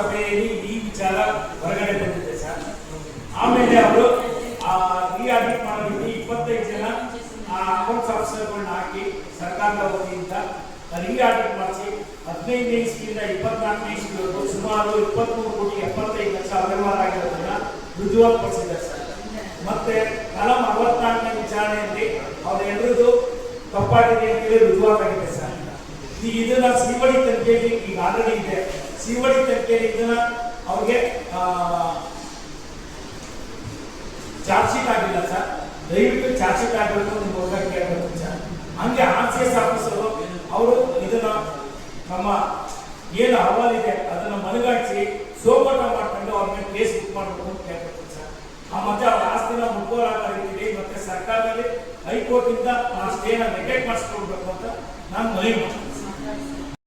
ಸಭೆಯಲ್ಲಿ ಈ ವಿಚಾರ ಹೊರಗಡೆ ಬಂದಿದೆ ಸರ್. ಆಮೇಲೆ ಅವರು ರೀ ಆಡಿಟ್ ಮಾಡೋದಕ್ಕೆ 25 ಜನ ಅಕೌಂಟ್ಸ್ ಆಫೀಸರ್ಗಳನ್ನ ಹಾಕಿ ಸರ್ಕಾರದ ವತಿಯಿಂದ ರೀ ಆಡಿಟ್ ಮಾಡಿಸಿ 15ನೇ ಇಸ್ವಿಯಿಂದ 24ನೇ ಇಸ್ವಿವರೆಗೂ ಸುಮಾರು 23,75,00,000 ಅವ್ಯವಹಾರ ಆಗಿರೋದನ್ನ ರುಜುವಾತುಪಡಿಸಿದ್ದಾರೆ ಸರ್. ಮತ್ತೆ ಕಲಂ 64ನೇ ವಿಚಾರಣೆಯಲ್ಲಿ ಅವರೆಲ್ಲರದು ತಪ್ಪಾಗಿದೆ ಅಂತೇಳಿ ರುಜುವಾತಾಗಿದೆ ಸರ್. ಈಗ ಇದನ್ನ ಸಿವಡಿ ತನಿಖೆಯಲ್ಲಿ ಈಗ ಆಲ್ರೆಡಿ ಇದೆ. ಸಿವಡಿ ತನಿಖೆಯಲ್ಲಿ ಇದನ್ನ ಅವ್ರಿಗೆ ಚಾರ್ಜ್ ಶೀಟ್ ಆಗಿಲ್ಲ ಸರ್. ದಯವಿಟ್ಟು ಚಾರ್ಜ್ ಶೀಟ್ ಆಗಬೇಕು ನಿಮ್ಗೆ ಕೇಳಬೇಕು ಸರ್. ಹಂಗೆ RCS ಆಫೀಸರು ಅವರು ಇದನ್ನ ನಮ್ಮ ಏನು ಅಹವಾಲಿದೆ ಅದನ್ನ ಮನಗಾಣಿಸಿ ಸೋಮಟ ಮಾಡ್ಕೊಂಡು ಅವ್ರ ಮೇಲೆ ಕೇಸ್ ಬುಕ್ ಮಾಡಬೇಕು ಅಂತ ಕೇಳ್ಬೇಕು ಸರ್. ಮತ್ತೆ ಅವ್ರ ಆಸ್ತಿನ ಮುಟ್ಟುಗೋಲಾಗ ರೀತಿಯಲ್ಲಿ ಮತ್ತೆ ಸರ್ಕಾರದಲ್ಲಿ ಹೈಕೋರ್ಟ್ ಇಂದ ಆ ಸ್ಟೇನ ನೆಗೆಟ್ ಮಾಡಿಸ್ಕೊಡ್ಬೇಕು ಅಂತ ನಾನು ಮನವಿ ಮಾಡ್ತೀನಿ.